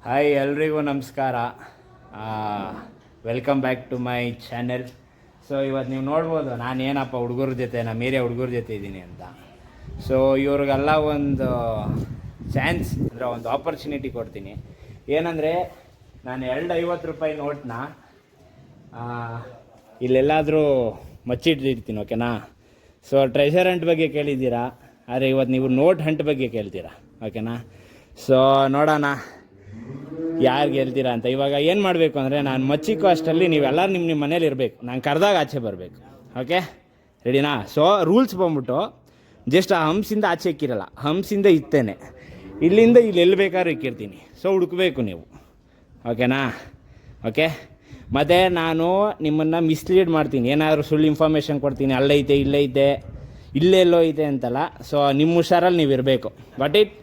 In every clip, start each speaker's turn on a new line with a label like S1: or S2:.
S1: Hi ಎಲ್ರಿಗೂ ನಮಸ್ಕಾರ. Welcome back to my channel. So ಇವತ್ತು ನೀವು ನೋಡ್ಬೋದು ನಾನು ಏನಪ್ಪ ಹುಡುಗರ ಜೊತೆ ನಮ್ಮ ಏರಿಯಾ ಹುಡುಗರ ಜೊತೆ ಇದ್ದೀನಿ ಅಂತ. ಸೊ ಇವ್ರಿಗೆಲ್ಲ ಒಂದು ಚಾನ್ಸ್ ಅಂದರೆ ಒಂದು ಆಪರ್ಚುನಿಟಿ ಕೊಡ್ತೀನಿ. ಏನಂದರೆ ನಾನು $250 ನೋಟ್ನ ಇಲ್ಲೆಲ್ಲಾದರೂ ಮಚ್ಚಿಟ್ಟಿರ್ತೀನಿ, ಓಕೆನಾ? ಸೊ ಟ್ರೆಷರ್ ಹಂಟ್ ಬಗ್ಗೆ ಕೇಳಿದ್ದೀರಾ, ಆದರೆ ಇವತ್ತು ನೀವು ನೋಟ್ ಹಂಟ್ ಬಗ್ಗೆ ಕೇಳ್ತೀರಾ, ಓಕೆನಾ? ಸೊ ನೋಡೋಣ ಯಾರು ಗೆಲ್ತೀರಾ ಅಂತ. ಇವಾಗ ಏನು ಮಾಡಬೇಕು ಅಂದರೆ, ನಾನು ಮಚ್ಚಿಕ್ಕೋ ಅಷ್ಟರಲ್ಲಿ ನೀವೆಲ್ಲರೂ ನಿಮ್ಮ ಮನೇಲಿ ಇರಬೇಕು, ನಾನು ಕರೆದಾಗ ಆಚೆ ಬರಬೇಕು, ಓಕೆ? ರೆಡಿನಾ? ಸೊ ರೂಲ್ಸ್ ಬಂದ್ಬಿಟ್ಟು ಜಸ್ಟ್ ಆ ಹಂಸಿಂದ ಆಚೆ ಇಕ್ಕಿರಲ್ಲ, ಹಂಸಿಂದ ಇತ್ತೇನೆ, ಇಲ್ಲಿಂದ ಇಲ್ಲಿ ಎಲ್ಲಿ ಬೇಕಾದ್ರೂ ಇಕ್ಕಿರ್ತೀನಿ. ಸೊ ಹುಡುಕಬೇಕು ನೀವು, ಓಕೆನಾ? ಓಕೆ. ಮತ್ತು ನಾನು ನಿಮ್ಮನ್ನು ಮಿಸ್ಲೀಡ್ ಮಾಡ್ತೀನಿ, ಏನಾದರೂ ಸುಳ್ಳು ಇನ್ಫಾರ್ಮೇಷನ್ ಕೊಡ್ತೀನಿ, ಅಲ್ಲೈತೆ ಇಲ್ಲೈತೆ ಇಲ್ಲೆಲ್ಲೋ ಐತೆ ಅಂತಲ್ಲ. ಸೊ ನಿಮ್ಮ ಹುಷಾರಲ್ಲಿ ನೀವು ಇರಬೇಕು. But it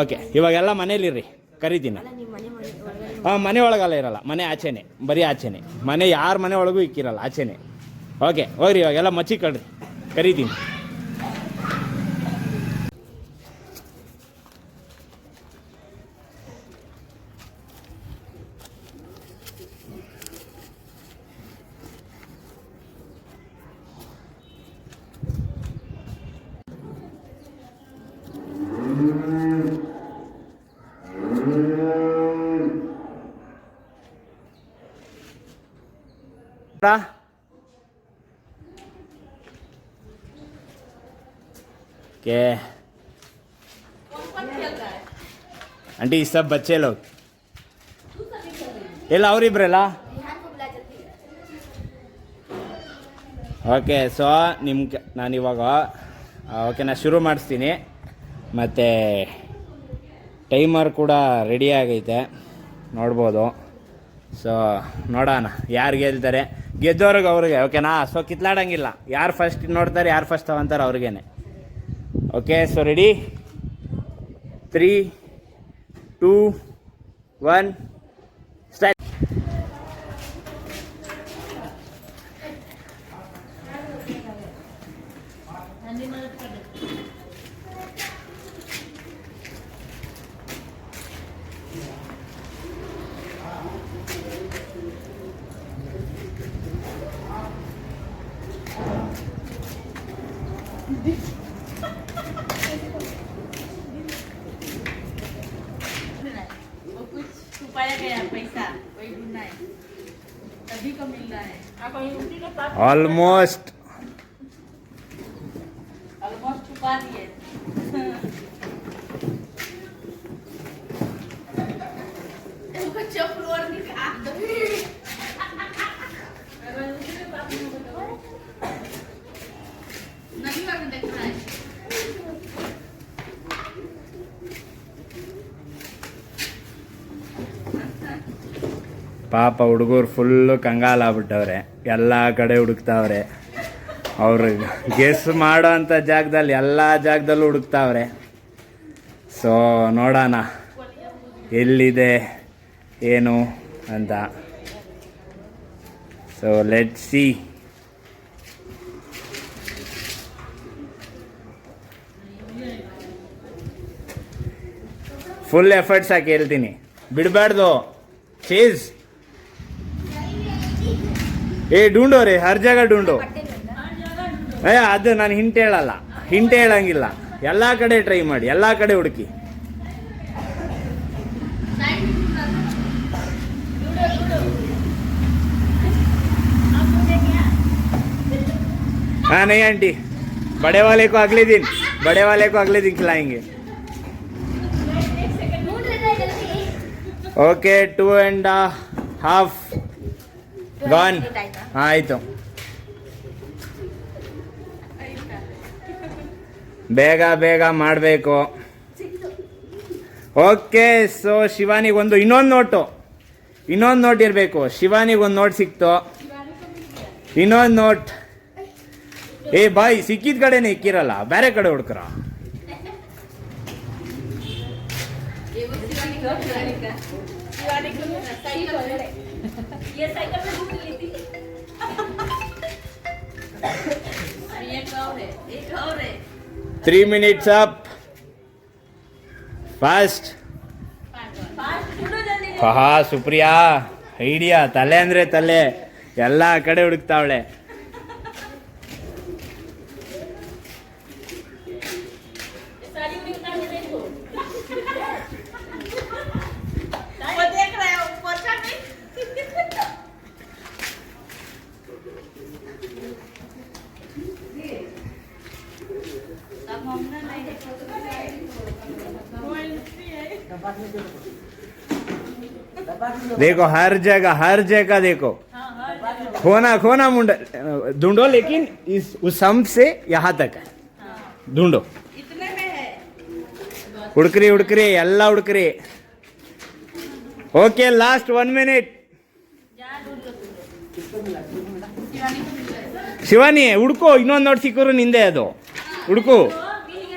S1: okay. ಇವಾಗೆಲ್ಲ ಮನೇಲಿರ್ರಿ, ಕರಿತೀನಿ. ಮನೆ ಒಳಗೆಲ್ಲ ಇರಲ್ಲ, ಮನೆ ಆಚೆನೆ, ಬರೀ ಆಚೆನೆ. ಮನೆ ಯಾರ ಮನೆ ಒಳಗೂ ಇಕ್ಕಿರಲ್ಲ, ಆಚೆನೆ. ಓಕೆ ಹೋಗ್ರಿ, ಇವಾಗೆಲ್ಲ ಮಚ್ಚಿ ಕಳ್ರಿ, ಕರಿತೀನಿ. के आंटी सब बच्चे लोग ಎಲ್ಲ ಅವರಿಬ್ರಲ್ಲ. ಓಕೆ. ಸೊ ನಿಮ್ಗೆ ನಾನಿವಾಗ ಓಕೆನಾ ಶುರು ಮಾಡಿಸ್ತೀನಿ. ಮತ್ತು ಟೈಮರ್ ಕೂಡ ರೆಡಿ ಆಗೈತೆ, ನೋಡ್ಬೋದು. ಸೊ ನೋಡೋಣ ಯಾರು ಗೆಲ್ತಾರೆ. ಗೆದ್ದವ್ರಿಗೆ ಅವ್ರಿಗೆ, ಓಕೆನಾ? ಸೊ ಕಿತ್ಲಾಡಂಗಿಲ್ಲ, ಯಾರು ಫಸ್ಟ್ ನೋಡ್ತಾರೆ, ಯಾರು ಫಸ್ಟ್ ತಗೊಂತಾರೆ ಅವ್ರಿಗೇನೆ. ಓಕೆ. So ready? 3, 2, 1 ಸ್ಟಾರ್ಟ್.
S2: पाया गया पैसा कोई भी नहीं, तभी को मिल रहा है.
S1: ऑलमोस्ट
S2: छुपा दिए. फ्लोर निकाल दो. नहीं वाला देख रहा है.
S1: ಪಾಪ ಹುಡುಗರು ಫುಲ್ಲು ಕಂಗಾಲಾಗ್ಬಿಟ್ಟವ್ರೆ, ಎಲ್ಲ ಕಡೆ ಹುಡುಕ್ತಾವ್ರೆ. ಅವ್ರು ಗೆಸ್ ಮಾಡೋ ಅಂಥ ಜಾಗದಲ್ಲಿ ಎಲ್ಲ ಜಾಗದಲ್ಲೂ ಹುಡುಕ್ತಾವ್ರೆ. ಸೊ ನೋಡೋಣ ಎಲ್ಲಿದೆ ಏನು ಅಂತ. So let see. Full efforts ಹಾಕಿ ಹೇಳ್ತೀನಿ, ಬಿಡಬಾರ್ದು. चीज ए ढूंढो रे, हर जगह ढूंढो. ಅದು ನಾನು ಹಿಂಟ್ ಹೇಳಲ್ಲ, ಹಿಂಟ್ ಹೇಳಂಗಿಲ್ಲ. ಎಲ್ಲ ಕಡೆ ಟ್ರೈ ಮಾಡಿ, ಎಲ್ಲ ಕಡೆ ಹುಡುಕಿ. हाँ नहीं आंटी, बड़े वाले को अगले दिन खिलाएंगे. ಓಕೆ. 2.5 ಗಾನ್. ಆಯಿತು, ಬೇಗ ಬೇಗ ಮಾಡಬೇಕು. ಓಕೆ. ಸೊ ಶಿವಾನಿಗೆ ಇನ್ನೊಂದು ನೋಟ್ ಇರಬೇಕು. ಶಿವಾನಿಗೆ ಒಂದು ನೋಟ್ ಸಿಕ್ತು, ಇನ್ನೊಂದು ನೋಟ್. ಏ ಬಾಯ್, ಸಿಕ್ಕಿದ ಕಡೆನೇ ಇಕ್ಕಿರಲ್ಲ, ಬೇರೆ ಕಡೆ ಹುಡ್ಕ್ರ.
S2: ये साइकिल में घूम ली थी. एक और है.
S1: 3 minutes up. Fast. ಹಾ ಸುಪ್ರಿಯಾ ಐಡಿಯಾ, ತಲೆ ಅಂದರೆ ತಲೆ, ಎಲ್ಲ ಕಡೆ ಹುಡುಕ್ತಾವಳೆ.
S2: वो देख रहे हो पोछा में अब हमने नहीं
S1: देखो हर जगह देखो, खोना मुंडा ढूंढो, लेकिन उस सम से यहाँ तक है, ढूंढो.
S2: इतने में है.
S1: ಹುಡುಕ್ರಿ ಎಲ್ಲ ಹುಡುಕ್ರಿ. Okay, last 1 minute. ಶಿವಾನಿ ಹುಡುಕು, ಇನ್ನೊಂದು ನೋಡಿ ಸಿಕ್ಕರು ನಿಂದೆ ಅದು ಹುಡುಕು.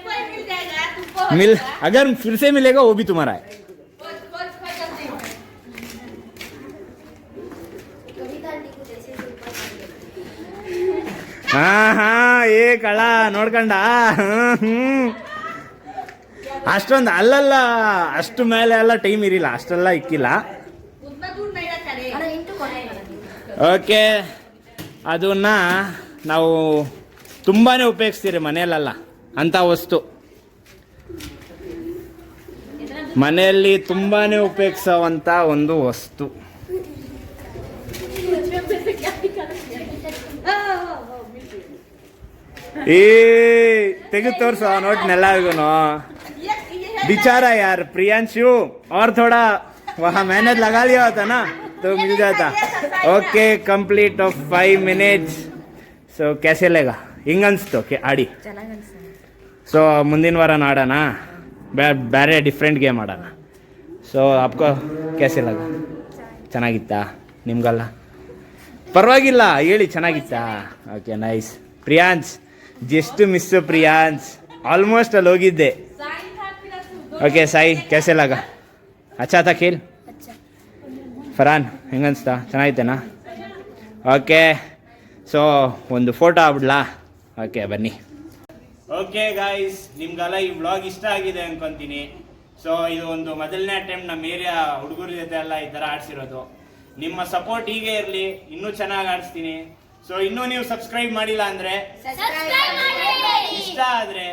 S2: कोई मिल जाएगा तुमको.
S1: मिल अगर फिर से मिलेगा वो भी तुम्हारा है.
S2: खोज जल्दी.
S1: ಹಾ ಏ ಕಳ ನೋಡ್ಕಂಡ. ಅಷ್ಟೊಂದು ಅಲ್ಲಲ್ಲ, ಅಷ್ಟು ಮೇಲೆ ಎಲ್ಲ ಟೈಮ್ ಇರಿಲ್ಲ, ಅಷ್ಟೆಲ್ಲ ಇಕ್ಕಿಲ್ಲ.
S2: उतना दूर नहीं रखा रे.
S1: ಓಕೆ, ಅದನ್ನ ನಾವು ತುಂಬಾ ಉಪಯೋಗಿಸ್ತೀರಿ ಮನೆಯಲ್ಲೆಲ್ಲ ಅಂಥ ವಸ್ತು. ಮನೆಯಲ್ಲಿ ತುಂಬಾ ಉಪಯೋಗಿಸೋವಂಥ ಒಂದು ವಸ್ತು. ಏ ತೆಗೆದು ತೋರ್ಸೋ ನೋಟ್ನೆಲ್ಲರಿಗೂ. बेचारा यार प्रियांशु, और थोड़ा वहाँ मेहनत लगा लिया होता ना तो मिल जाता. Okay, complete of 5 minutes. So कैसे लगा? ಹಿಂಗೆ ಅನಿಸ್ತು ಆಡಿ. ಸೊ ಮುಂದಿನ ವಾರ ಆಡೋಣ, ಬೇರೆ ಡಿಫ್ರೆಂಟ್ ಗೇಮ್ ಆಡೋಣ. ಸೊ आपको कैसे लगा? ಚೆನ್ನಾಗಿತ್ತಾ ನಿಮ್ಗಲ್ಲ? ಪರವಾಗಿಲ್ಲ ಹೇಳಿ, ಚೆನ್ನಾಗಿತ್ತಾ? Okay, nice. Priyansh just miss. Priyansh almost ಅಲ್ಲಿ ಹೋಗಿದ್ದೆ. ಓಕೆ ಸಾಯಿ, कैसे लगा? अच्छा था खेल? ಫರಾನ್ ಹೆಂಗನ್ಸ್ತಾ? ಚೆನ್ನಾಗಿತ್ತೇನಾ? ಓಕೆ, ಸೊ ಒಂದು ಫೋಟೋ ಆಗ್ಬಿಡ್ಲಾ? ಓಕೆ ಬನ್ನಿ. ಓಕೆ ಗಾಯ್ಸ್, ನಿಮ್ಗೆಲ್ಲ ಈ ವ್ಲಾಗ್ ಇಷ್ಟ ಆಗಿದೆ ಅನ್ಕೊಂತೀನಿ. ಸೊ ಇದು ಒಂದು ಮೊದಲನೇ ಅಟೆಂಪ್ಟ್ ನಮ್ಮ ಏರಿಯಾ ಹುಡುಗರ ಜೊತೆ ಎಲ್ಲ ಈ ಥರ ಆಡಿಸಿರೋದು. ನಿಮ್ಮ ಸಪೋರ್ಟ್ ಹೀಗೆ ಇರಲಿ, ಇನ್ನೂ ಚೆನ್ನಾಗಿ ಆಡಿಸ್ತೀನಿ. ಸೊ ಇನ್ನೂ ನೀವು ಸಬ್ಸ್ಕ್ರೈಬ್ ಮಾಡಿಲ್ಲ ಅಂದರೆ, ಇಷ್ಟ ಆದರೆ,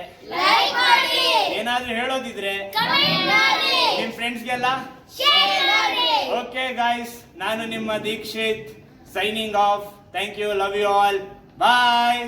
S1: ಏನಾದರೂ ಹೇಳೋದಿದ್ರೆ ನಿಮ್ಮ ಫ್ರೆಂಡ್ಸ್ಗೆಲ್ಲ. ಓಕೆ ಗಾಯ್ಸ್, ನಾನು ನಿಮ್ಮ Dikshit, signing off. Thank you, love you all, bye.